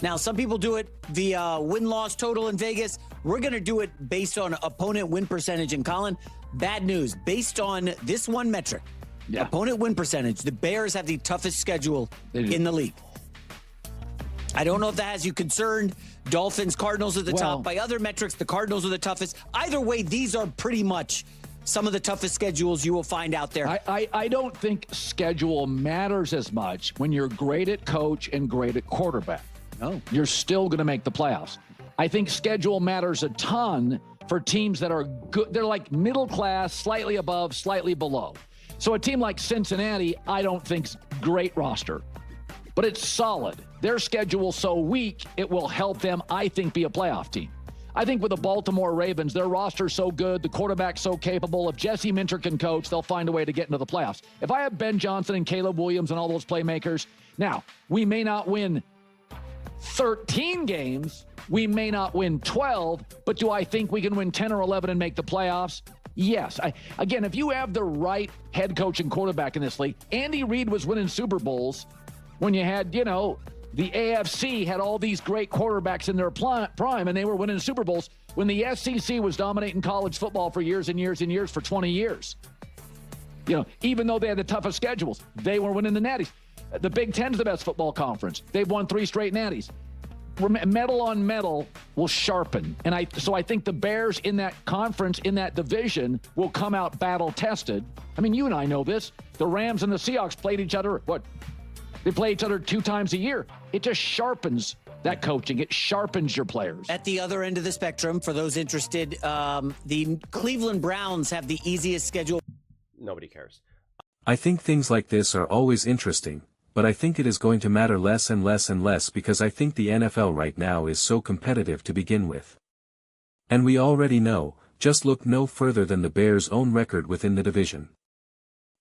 Now, some people do it via win-loss total in Vegas. We're going to do it based on opponent win percentage. And Colin, bad news. Based on this one metric, opponent win percentage, the Bears have the toughest schedule in the league. I don't know if that has you concerned. Dolphins, Cardinals at the top. By other metrics, the Cardinals are the toughest. Either way, these are pretty much some of the toughest schedules you will find out there. I don't think schedule matters as much when you're great at coach and great at quarterback. No. You're still going to make the playoffs. I think schedule matters a ton for teams that are good. They're like middle class, slightly above, slightly below. So a team like Cincinnati, I don't think's great roster, but it's solid. Their schedule's so weak, it will help them, I think, be a playoff team. I think with the Baltimore Ravens, their roster's so good, the quarterback's so capable. If Jesse Minter can coach, they'll find a way to get into the playoffs. If I have Ben Johnson and Caleb Williams and all those playmakers, now, we may not win 13 games, we may not win 12, but do I think we can win 10 or 11 and make the playoffs? Yes. Again, if you have the right head coach and quarterback in this league, Andy Reid was winning Super Bowls when you had, the AFC had all these great quarterbacks in their prime, and they were winning Super Bowls when the SEC was dominating college football for years and years and years, for 20 years. Even though they had the toughest schedules, they were winning the Natties. The Big Ten's the best football conference. They've won 3 straight Natties. Metal on metal will sharpen. And so I think the Bears in that conference, in that division, will come out battle-tested. I mean, you and I know this. The Rams and the Seahawks played each other, they play each other 2 times a year. It just sharpens that coaching. It sharpens your players. At the other end of the spectrum, for those interested, the Cleveland Browns have the easiest schedule. Nobody cares. I think things like this are always interesting, but I think it is going to matter less and less and less because I think the NFL right now is so competitive to begin with. And we already know, just look no further than the Bears' own record within the division.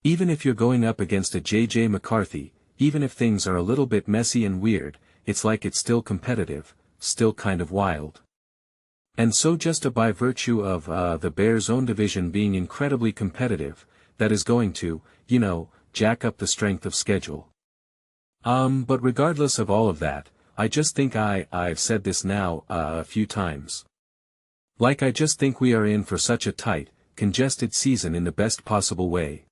Even if you're going up against a J.J. McCarthy, even if things are a little bit messy and weird, it's like it's still competitive, still kind of wild. And so just by virtue of the Bears' own division being incredibly competitive, that is going to, jack up the strength of schedule. But regardless of all of that, I just think I've said this now a few times. I just think we are in for such a tight, congested season in the best possible way.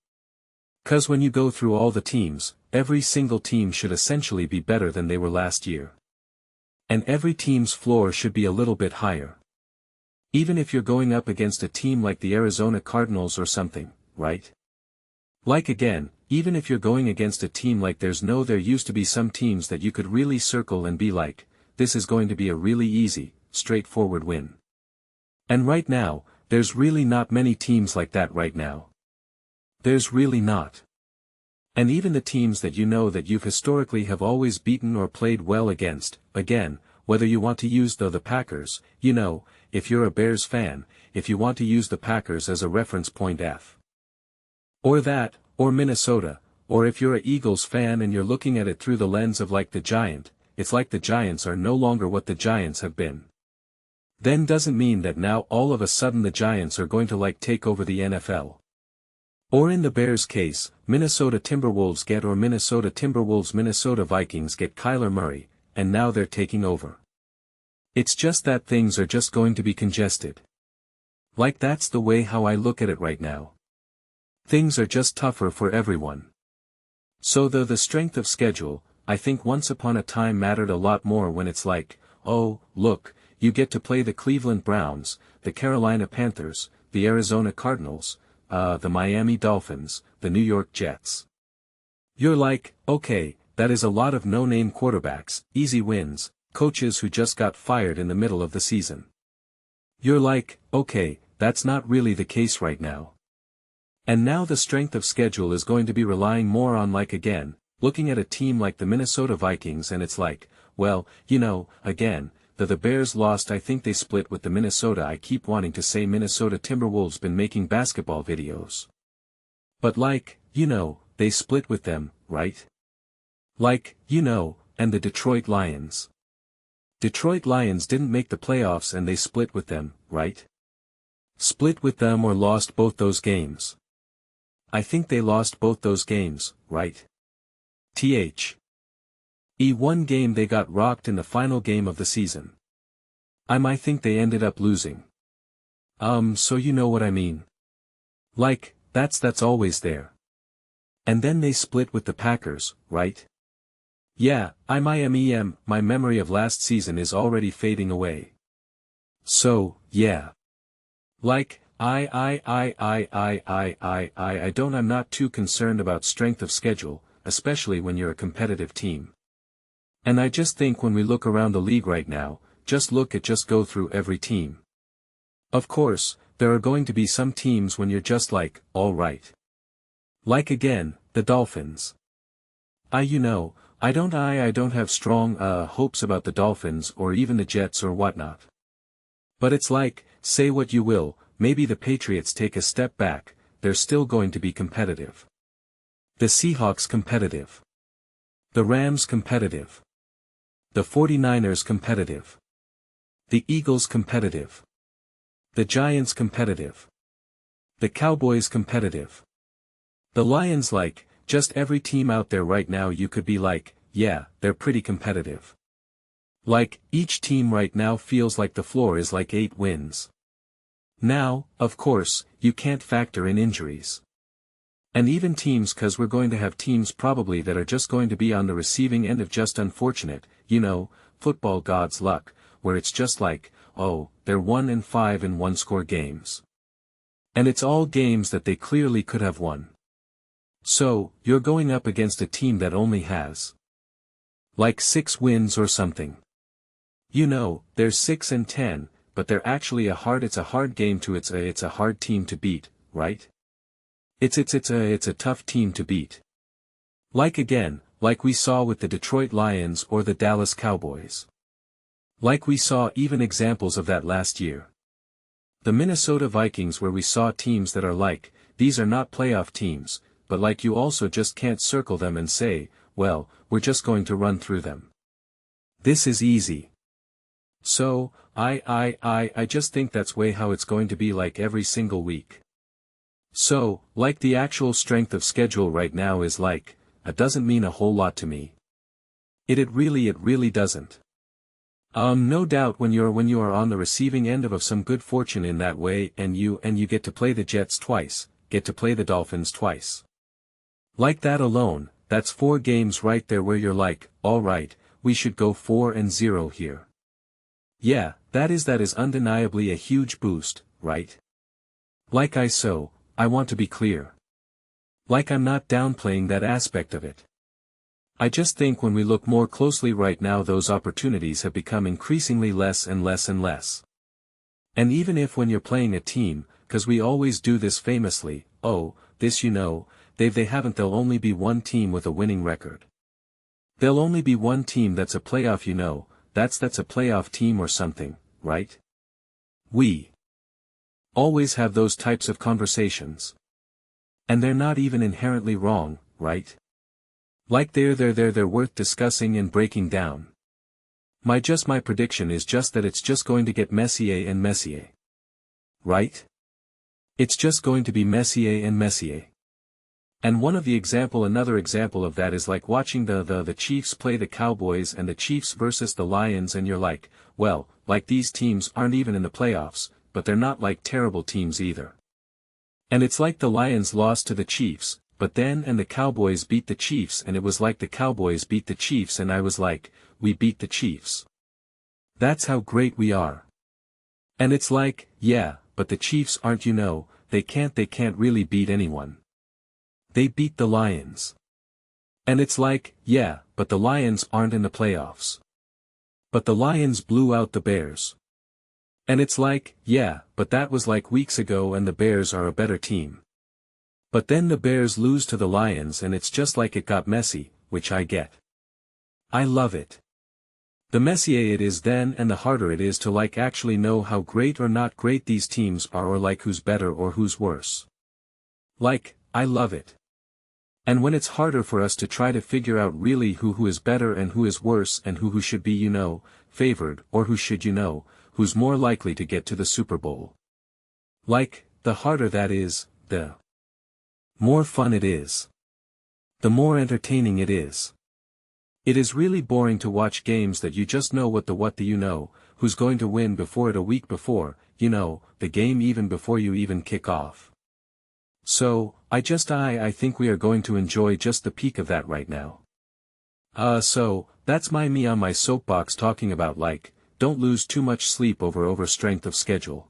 'Cause when you go through all the teams, every single team should essentially be better than they were last year. And every team's floor should be a little bit higher. Even if you're going up against a team like the Arizona Cardinals or something, right? Again, even if you're going against a team like there used to be some teams that you could really circle and be like, this is going to be a really easy, straightforward win. And right now, there's really not many teams like that right now. There's really not. And even the teams that that you've historically have always beaten or played well against, again, whether you want to use the Packers, if you're a Bears fan, if you want to use the Packers as a reference point or that, or Minnesota, or if you're a Eagles fan and you're looking at it through the lens of the Giant, it's like the Giants are no longer what the Giants have been. Then doesn't mean that now all of a sudden the Giants are going to take over the NFL. Or in the Bears' case, Minnesota Timberwolves Minnesota Vikings get Kyler Murray, and now they're taking over. It's just that things are just going to be congested. That's the way how I look at it right now. Things are just tougher for everyone. So the strength of schedule, I think once upon a time mattered a lot more when it's oh, look, you get to play the Cleveland Browns, the Carolina Panthers, the Arizona Cardinals, the Miami Dolphins, the New York Jets. You're okay, that is a lot of no-name quarterbacks, easy wins, coaches who just got fired in the middle of the season. You're okay, that's not really the case right now. And now the strength of schedule is going to be relying more on again, looking at a team like the Minnesota Vikings and it's well, again, the Bears lost. I think they split with the Minnesota. I keep wanting to say Minnesota Timberwolves been making basketball videos. But they split with them, right? And the Detroit Lions. Detroit Lions didn't make the playoffs and they split with them, right? Split with them or lost both those games. I think they lost both those games, right? One game they got rocked in the final game of the season. I think they ended up losing. So you know what I mean. Like, that's always there. And then they split with the Packers, right? Yeah, my memory of last season is already fading away. So, yeah. Like, I'm not too concerned about strength of schedule, especially when you're a competitive team. And I just think when we look around the league right now, just go through every team. Of course, there are going to be some teams when you're just like, alright. Like again, the Dolphins. I don't have strong, hopes about the Dolphins or even the Jets or whatnot. But it's like, say what you will, maybe the Patriots take a step back, they're still going to be competitive. The Seahawks competitive. The Rams competitive. The 49ers competitive. The Eagles competitive. The Giants competitive. The Cowboys competitive. The Lions like, just every team out there right now you could be like, yeah, they're pretty competitive. Like, each team right now feels like the floor is like 8 wins. Now, of course, you can't factor in injuries. And even teams, cause we're going to have teams probably that are just going to be on the receiving end of just unfortunate, football god's luck, where it's just like, oh, they're 1-5 in one-score games. And it's all games that they clearly could have won. So, you're going up against a team that only has like 6 wins or something. They're 6-10, but they're actually it's a hard game it's a hard team to beat, right? It's a tough team to beat. Like again, like we saw with the Detroit Lions or the Dallas Cowboys. Like we saw even examples of that last year. The Minnesota Vikings, where we saw teams that are like, these are not playoff teams, but like you also just can't circle them and say, well, we're just going to run through them. This is easy. So, I just think that's way how it's going to be like every single week. So, like the actual strength of schedule right now is like, it doesn't mean a whole lot to me. It really doesn't. No doubt when you are on the receiving end of some good fortune in that way and you get to play the Jets twice, get to play the Dolphins twice. Like that alone, that's 4 games right there where you're like, alright, we should go 4-0 here. Yeah, that is undeniably a huge boost, right? Like I want to be clear. Like I'm not downplaying that aspect of it. I just think when we look more closely right now those opportunities have become increasingly less and less and less. And even if when you're playing a team, cause we always do this famously, oh, this there'll only be one team with a winning record. There'll only be one team that's a playoff that's a playoff team or something, right? We always have those types of conversations. And they're not even inherently wrong, right? Like they're worth discussing and breaking down. My prediction is just that it's just going to get Messier and Messier. Right? It's just going to be Messier and Messier. And another example of that is like watching the Chiefs play the Cowboys and the Chiefs versus the Lions and you're like, well, like these teams aren't even in the playoffs, but they're not like terrible teams either. And it's like the Lions lost to the Chiefs, but then the Cowboys beat the Chiefs and it was like the Cowboys beat the Chiefs and I was like, we beat the Chiefs. That's how great we are. And it's like, yeah, but the Chiefs aren't they can't really beat anyone. They beat the Lions. And it's like, yeah, but the Lions aren't in the playoffs. But the Lions blew out the Bears. And it's like, yeah, but that was like weeks ago and the Bears are a better team. But then the Bears lose to the Lions and it's just like it got messy, which I get. I love it. The messier it is then and the harder it is to like actually know how great or not great these teams are or like who's better or who's worse. Like, I love it. And when it's harder for us to try to figure out really who is better and who is worse and who should be favored or who should who's more likely to get to the Super Bowl. Like, the harder that is, the more fun it is. The more entertaining it is. It is really boring to watch games that you just know what the you know, who's going to win before it a week before, you know, the game even before you even kick off. So, I think we are going to enjoy just the peak of that right now. So, that's me on my soapbox talking about don't lose too much sleep over strength of schedule.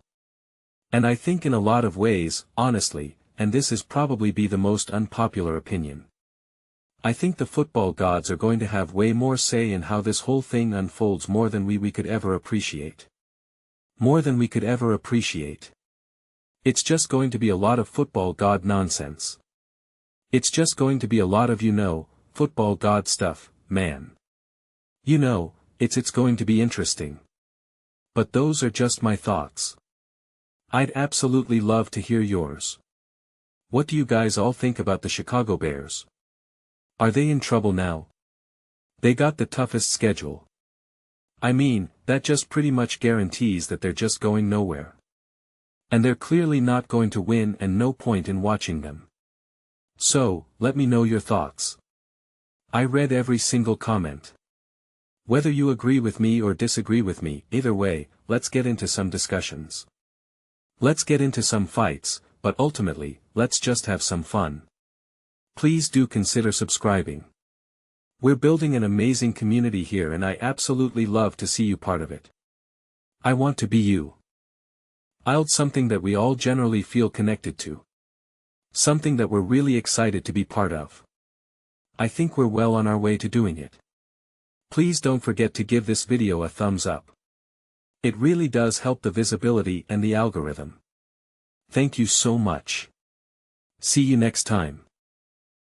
And I think in a lot of ways, honestly, and this is probably be the most unpopular opinion. I think the football gods are going to have way more say in how this whole thing unfolds more than we could ever appreciate. More than we could ever appreciate. It's just going to be a lot of football god nonsense. It's just going to be a lot of football god stuff, man. It's going to be interesting. But those are just my thoughts. I'd absolutely love to hear yours. What do you guys all think about the Chicago Bears? Are they in trouble now? They got the toughest schedule. I mean, that just pretty much guarantees that they're just going nowhere. And they're clearly not going to win and no point in watching them. So, let me know your thoughts. I read every single comment. Whether you agree with me or disagree with me, either way, let's get into some discussions. Let's get into some fights, but ultimately, let's just have some fun. Please do consider subscribing. We're building an amazing community here and I absolutely love to see you part of it. I want to be you. I'll something that we all generally feel connected to. Something that we're really excited to be part of. I think we're well on our way to doing it. Please don't forget to give this video a thumbs up. It really does help the visibility and the algorithm. Thank you so much. See you next time.